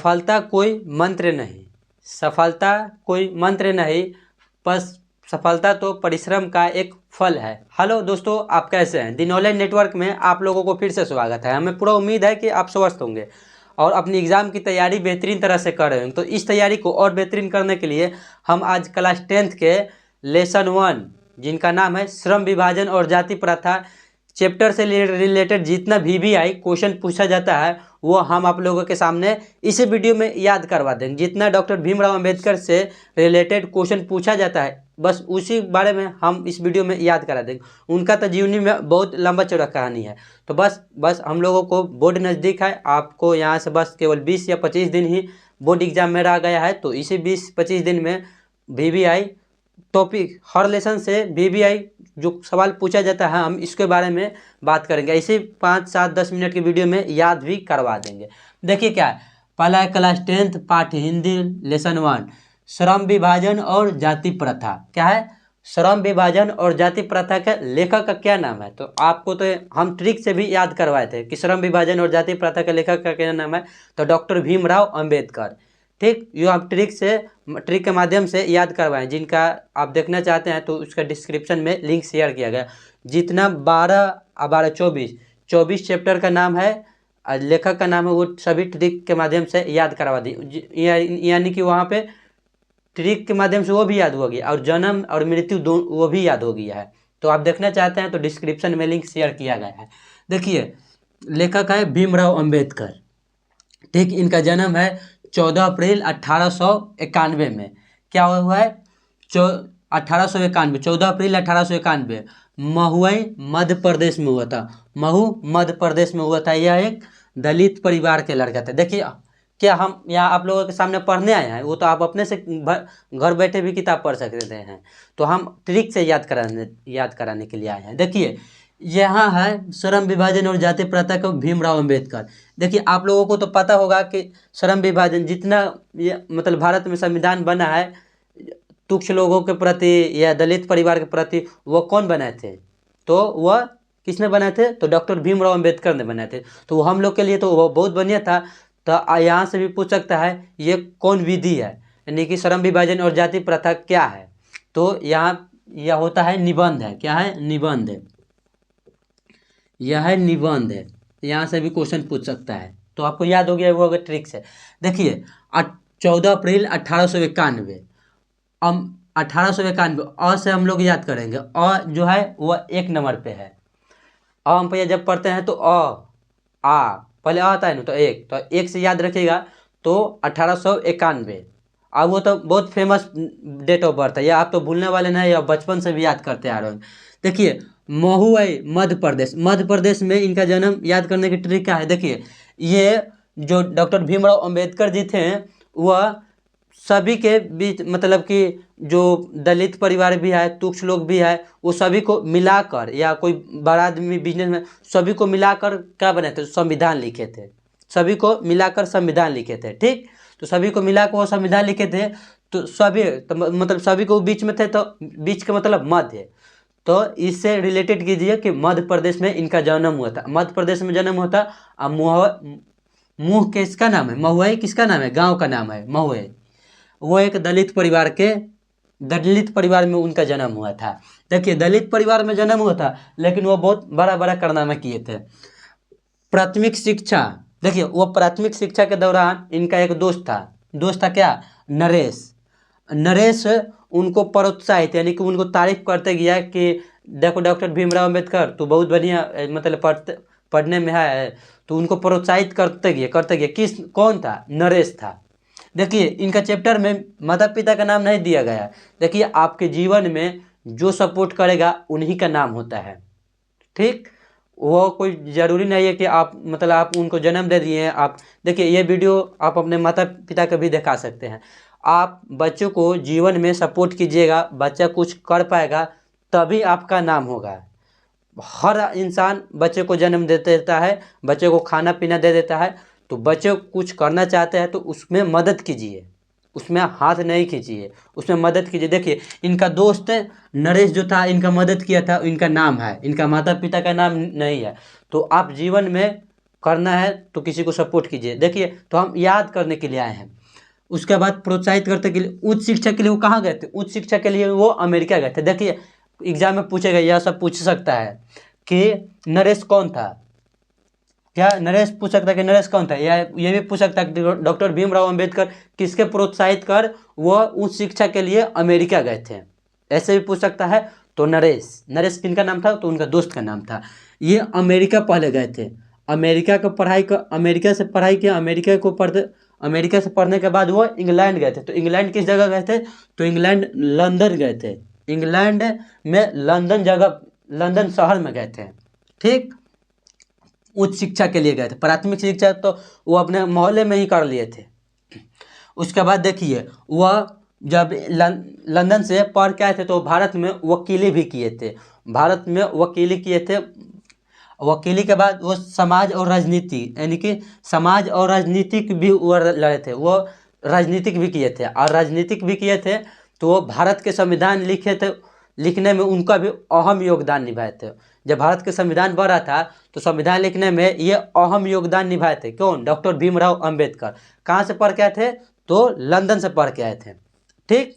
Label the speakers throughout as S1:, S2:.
S1: सफलता कोई मंत्र नहीं, सफलता कोई मंत्र नहीं, बस सफलता तो परिश्रम का एक फल है। हेलो दोस्तों, आप कैसे हैं? दी नॉलेज नेटवर्क में आप लोगों को फिर से स्वागत है। हमें पूरा उम्मीद है कि आप स्वस्थ होंगे और अपनी एग्ज़ाम की तैयारी बेहतरीन तरह से कर रहे होंगे। तो इस तैयारी को और बेहतरीन करने के लिए हम आज क्लास 10th के लेसन 1, जिनका नाम है श्रम विभाजन और जाति प्रथा, चैप्टर से रिलेटेड जितना भी आई क्वेश्चन पूछा जाता है वो हम आप लोगों के सामने इस वीडियो में याद करवा देंगे। जितना डॉक्टर भीमराव अंबेडकर से रिलेटेड क्वेश्चन पूछा जाता है बस उसी बारे में हम इस वीडियो में याद करा देंगे। उनका तो जीवनी में बहुत लंबा चौड़ा कहानी है। तो बस हम लोगों को बोर्ड नज़दीक है, आपको यहाँ से बस केवल 20 या 25 दिन ही बोर्ड एग्जाम में रह गया है। तो इसी 20-25 दिन में VVI टॉपिक, हर लेसन से VVI जो सवाल पूछा जाता है हम इसके बारे में बात करेंगे। ऐसे 5-7-10 मिनट की वीडियो में याद भी करवा देंगे। देखिए क्या है, पहला है क्लास 10th पाठ हिंदी लेसन 1, श्रम विभाजन और जाति प्रथा। क्या है? श्रम विभाजन और जाति प्रथा के लेखक का क्या नाम है? तो आपको तो हम ट्रिक से भी याद करवाए थे कि श्रम विभाजन और जाति प्रथा के लेखक का क्या नाम है, तो डॉक्टर भीमराव अंबेडकर। ठीक, ये आप ट्रिक के माध्यम से याद करवाएं। जिनका आप देखना चाहते हैं तो उसका डिस्क्रिप्शन में लिंक शेयर किया गया। जितना 24 चैप्टर का नाम है, लेखक का नाम है, वो सभी ट्रिक के माध्यम से याद करवा दी। यानी कि वहाँ पे ट्रिक के माध्यम से वो भी याद हो गया और जन्म और मृत्यु दोनों वो भी याद हो गया है। तो आप देखना चाहते हैं तो डिस्क्रिप्शन में लिंक शेयर किया गया है। देखिए, लेखक है भीमराव अंबेडकर। ठीक, इनका जन्म है 14 अप्रैल 1891 में। क्या हुआ है? 14 अप्रैल 1891 महुई मध्य प्रदेश में हुआ था। महू मध्य प्रदेश में हुआ था। यह एक दलित परिवार के लड़का था। देखिए, क्या हम यहाँ आप लोगों के सामने पढ़ने आए हैं? वो तो आप अपने से घर बैठे भी किताब पढ़ सकते हैं। तो हम ट्रिक से याद कराने के लिए आए हैं। देखिए, यहाँ है श्रम विभाजन और जाति प्रथा को भीमराव अंबेडकर। देखिए, आप लोगों को तो पता होगा कि श्रम विभाजन जितना ये मतलब भारत में संविधान बना है तुच्छ लोगों के प्रति या दलित परिवार के प्रति, वो कौन बनाए थे? तो वह किसने बनाए थे? तो डॉक्टर भीमराव अंबेडकर ने बनाए थे। तो वो हम लोग के लिए तो वो बहुत बढ़िया था। तो यहाँ से भी पूछ सकता है ये कौन विधि है, यानी कि श्रम विभाजन और जाति प्रथा क्या है? तो यहाँ यह होता है निबंध है। क्या है? निबंध है। यह है निबंध है। यहाँ से भी क्वेश्चन पूछ सकता है। तो आपको याद हो गया वो अगर ट्रिक से। देखिए, 14 अप्रैल 1891, 1891 अ से हम लोग याद करेंगे। अ जो है वह 1 नंबर पे है। अ हम पे जब पढ़ते हैं तो आ पहले आता है ना, तो 1, तो 1 से याद रखिएगा। तो 1891, अब वो तो बहुत फेमस डेट ऑफ बर्थ है, या आप तो भूलने वाले नहीं, या बचपन से भी याद करते आ रहे हैं। देखिए, महुई मध्य प्रदेश में इनका जन्म याद करने की ट्रिक क्या है? देखिए, ये जो डॉक्टर भीमराव अंबेडकर जी थे वह सभी के बीच, मतलब कि जो दलित परिवार भी है, तुच्छ लोग भी है, वो सभी को मिलाकर, या कोई बड़ा आदमी बिजनेस में, सभी को मिलाकर क्या बने थे? संविधान लिखे थे। सभी को मिलाकर संविधान लिखे थे। ठीक, तो सभी को मिलाकर वो संविधान लिखे थे। तो सभी तो मतलब सभी को बीच में थे, तो बीच का मतलब मध्य। तो इससे रिलेटेड कीजिए कि मध्य प्रदेश में इनका जन्म हुआ था। मध्य प्रदेश में जन्म हुआ था। मुँह किसका नाम है? महुई किसका नाम है? गांव का नाम है महुई। वो एक दलित परिवार में उनका जन्म हुआ था। देखिए, दलित परिवार में जन्म हुआ था, लेकिन वो बहुत बड़ा कारनामा किए थे। प्राथमिक शिक्षा, देखिए, वो प्राथमिक शिक्षा के दौरान इनका एक दोस्त था। क्या? नरेश उनको प्रोत्साहित, यानी कि उनको तारीफ करते गया कि देखो डॉक्टर भीमराव अंबेडकर तू बहुत बढ़िया मतलब पढ़ने में है। तो उनको प्रोत्साहित करते गया। कौन था? नरेश था। देखिए, इनका चैप्टर में माता पिता का नाम नहीं दिया गया। देखिए, आपके जीवन में जो सपोर्ट करेगा उन्हीं का नाम होता है। ठीक, वो कोई ज़रूरी नहीं है कि आप मतलब आप उनको जन्म दे दिए हैं। आप देखिए, ये वीडियो आप अपने माता पिता को भी दिखा सकते हैं। आप बच्चों को जीवन में सपोर्ट कीजिएगा, बच्चा कुछ कर पाएगा तभी आपका नाम होगा। हर इंसान बच्चे को जन्म दे देता है, बच्चे को खाना पीना दे देता है। तो बच्चे कुछ करना चाहते हैं तो उसमें मदद कीजिए, उसमें हाथ नहीं खींचिए, उसमें मदद कीजिए। देखिए, इनका दोस्त नरेश जो था, इनका मदद किया था, इनका नाम है, इनका माता पिता का नाम नहीं है। तो आप जीवन में करना है तो किसी को सपोर्ट कीजिए। देखिए, तो हम याद करने के लिए आए हैं। उसके बाद प्रोत्साहित करने के लिए उच्च शिक्षा के लिए वो कहाँ गए थे? उच्च शिक्षा के लिए वो अमेरिका गए थे। देखिए, एग्जाम में पूछेगा, यह सब पूछ सकता है कि नरेश कौन था। क्या नरेश पूछ सकता है कि नरेश कौन था? या ये भी पूछ सकता है कि डॉक्टर भीमराव अंबेडकर किसके प्रोत्साहित कर वह उच्च शिक्षा के लिए अमेरिका गए थे, ऐसे भी पूछ सकता है। तो नरेश किनका नाम था? तो उनका दोस्त का नाम था। ये अमेरिका पहले गए थे, अमेरिका को पढ़ाई कर, अमेरिका से पढ़ाई किया, अमेरिका से पढ़ने के बाद वो इंग्लैंड गए थे। तो इंग्लैंड किस जगह गए थे? तो इंग्लैंड लंदन गए थे। इंग्लैंड में लंदन शहर में गए थे। ठीक, उच्च शिक्षा के लिए गए थे। प्राथमिक शिक्षा तो वो अपने मोहल्ले में ही कर लिए थे। उसके बाद देखिए, वह जब लंदन से पढ़ के आए थे तो भारत में वकीली भी किए थे। भारत में वकीली किए थे। वकीली के बाद वो समाज और राजनीति, यानी कि समाज और राजनीतिक भी वो लड़े थे। वो राजनीतिक भी किए थे, और राजनीतिक भी किए थे तो वो भारत के संविधान लिखे थे। लिखने में उनका भी अहम योगदान निभाए थे। जब भारत के संविधान बना था तो संविधान लिखने में ये अहम योगदान निभाए थे। कौन? डॉक्टर भीमराव अंबेडकर। कहाँ से पढ़ के आए थे? तो लंदन से पढ़ के आए थे। ठीक,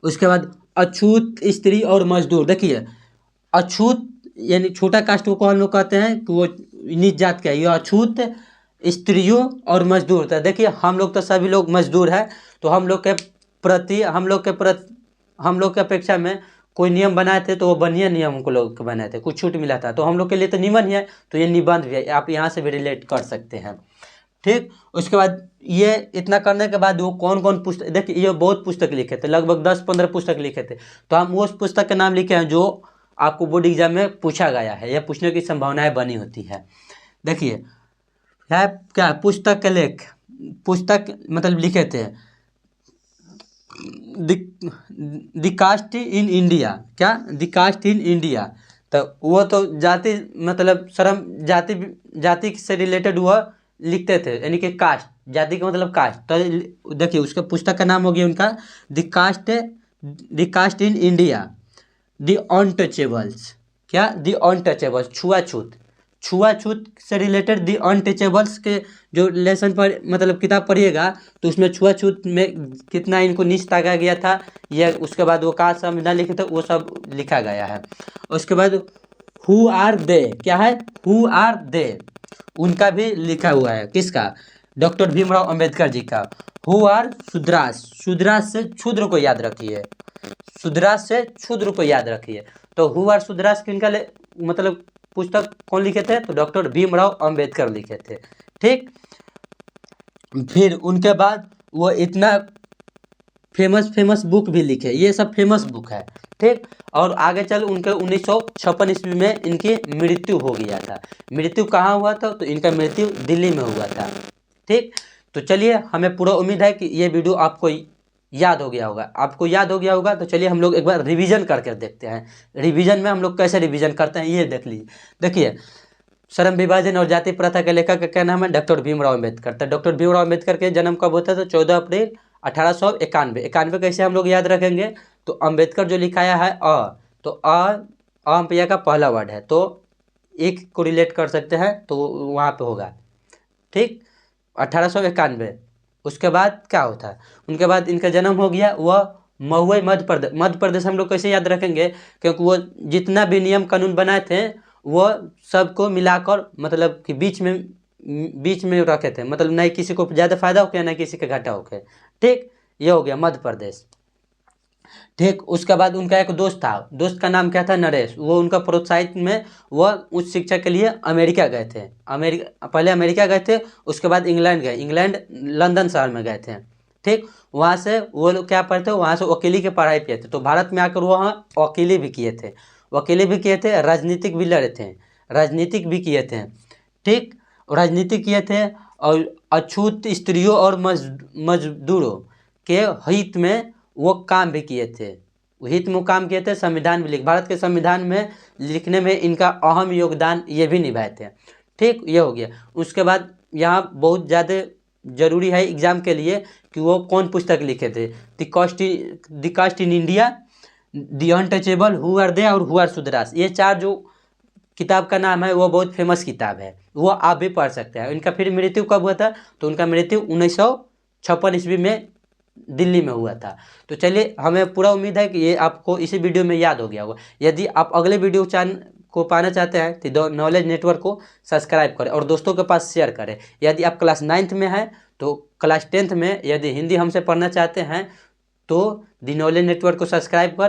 S1: उसके बाद अछूत, स्त्री और मजदूर। देखिए, अछूत यानी छोटा कास्ट को हम लोग कहते हैं कि वो नीच जात का है। ये अछूत, स्त्रियों और मजदूर था। देखिए, हम लोग तो सभी लोग मजदूर हैं, तो हम लोग के अपेक्षा में कोई नियम बनाए थे तो वो बढ़िया नियम हमको लोग के बनाए थे, कुछ छूट मिला था तो हम लोग के लिए तो नियमन ही है। तो ये निबंध भी है, आप यहाँ से भी रिलेट कर सकते हैं। ठीक, उसके बाद ये इतना करने के बाद वो कौन कौन पुस्तक, देखिए ये बहुत पुस्तक लिखे थे, लगभग 10-15 पुस्तक लिखे थे। तो हम उस पुस्तक के नाम लिखे हैं जो आपको बोर्ड एग्जाम में पूछा गया है या पूछने की संभावनाएं बनी होती है। देखिए, है क्या पुस्तक के लेख, पुस्तक मतलब लिखे थे द कास्ट इन इंडिया। क्या? The caste in India. तो वो तो जाति मतलब श्रम जाति से रिलेटेड वह लिखते थे, यानी कि कास्ट, जाति का मतलब कास्ट। तो देखिए, उसका पुस्तक का नाम हो गया उनका the caste in India, the untouchables. क्या? द अनटचेबल्स, छुआछूत से रिलेटेड द अनटचेबल्स के जो लेसन पर मतलब किताब पढ़िएगा तो उसमें छुआछूत में कितना इनको नीच ताका गया था, यह उसके बाद वो कहाँ संविधान लिखे थे वो सब लिखा गया है। उसके बाद हु आर दे, क्या है? हु आर दे, उनका भी लिखा हुआ है। किसका? डॉक्टर भीमराव अंबेडकर जी का। हु आर शूद्रास, शूद्रास से क्षुद्र को याद रखिए, शूद्रास से क्षुद्र को याद रखिए। तो हु आर शूद्रास किनका मतलब पुस्तक कौन लिखे थे? तो डॉक्टर भीमराव अंबेडकर लिखे थे। ठीक, फिर उनके बाद वो इतना फेमस बुक भी लिखे, ये सब फेमस बुक है। ठीक, और आगे चल उनके 1956 ईस्वी में इनकी मृत्यु हो गया था। मृत्यु कहाँ हुआ था? तो इनका मृत्यु दिल्ली में हुआ था। ठीक, तो चलिए, हमें पूरा उम्मीद है कि ये वीडियो आपको याद हो गया होगा। तो चलिए हम लोग एक बार रिवीजन करके देखते हैं। रिवीजन में हम लोग कैसे रिवीजन करते हैं ये देख लीजिए। देखिए, श्रम विभाजन और जाति प्रथा के लेखक का क्या नाम है? डॉक्टर भीमराव अंबेडकर। तो डॉक्टर भीमराव अंबेडकर के जन्म कब होता है? तो 14 अप्रैल 1891। 91 कैसे हम लोग याद रखेंगे? तो अंबेडकर जो लिखाया है तो अ का पहला वर्ड है तो एक को रिलेट कर सकते हैं तो वहाँ पे होगा। ठीक, 1891। उसके बाद क्या होता है? उनके बाद इनका जन्म हो गया वह महुआ मध्य प्रदेश हम लोग कैसे याद रखेंगे? क्योंकि वो जितना भी नियम कानून बनाए थे वो सबको मिलाकर मतलब कि बीच में रखे थे, मतलब नहीं किसी को ज़्यादा फायदा हो गया नहीं किसी का घाटा हो गया। ठीक, ये हो गया मध्य प्रदेश। ठीक, उसके बाद उनका एक दोस्त था, दोस्त का नाम क्या था? नरेश। वो उनका प्रोत्साहित में वह उच्च शिक्षा के लिए अमेरिका गए थे। पहले अमेरिका गए थे, उसके बाद इंग्लैंड गए, इंग्लैंड लंदन शहर में गए थे। ठीक, वहाँ से वो लोग क्या पढ़ते, वहाँ से वकीली की पढ़ाई किए थे। तो भारत में आकर वहाँ वकीली भी किए थे, राजनीतिक भी लड़े थे, राजनीतिक भी किए थे। ठीक, राजनीतिक किए थे और अछूत स्त्रियों और मजदूरों के हित में वो काम भी किए थे, हित में काम किए थे। संविधान भी भारत के संविधान में लिखने में इनका अहम योगदान ये भी निभाए थे। ठीक, ये हो गया। उसके बाद यहाँ बहुत ज़्यादा जरूरी है एग्जाम के लिए कि वो कौन पुस्तक लिखे थे? The caste in India, the untouchable, who are they और हु आर शूद्रास। ये चार जो किताब का नाम है, वो बहुत फेमस किताब है, वो आप भी पढ़ सकते हैं। इनका फिर मृत्यु कब हुआ था? तो उनका मृत्यु 1956 ईस्वी में दिल्ली में हुआ था। तो चलिए, हमें पूरा उम्मीद है कि ये आपको इसी वीडियो में याद हो गया होगा। यदि आप अगले वीडियो को पाना चाहते हैं तो द नॉलेज नेटवर्क को सब्सक्राइब करें और दोस्तों के पास शेयर करें। यदि आप क्लास 9th में हैं तो क्लास 10th में यदि हिंदी हमसे पढ़ना चाहते हैं तो द नॉलेज नेटवर्क को सब्सक्राइब करें।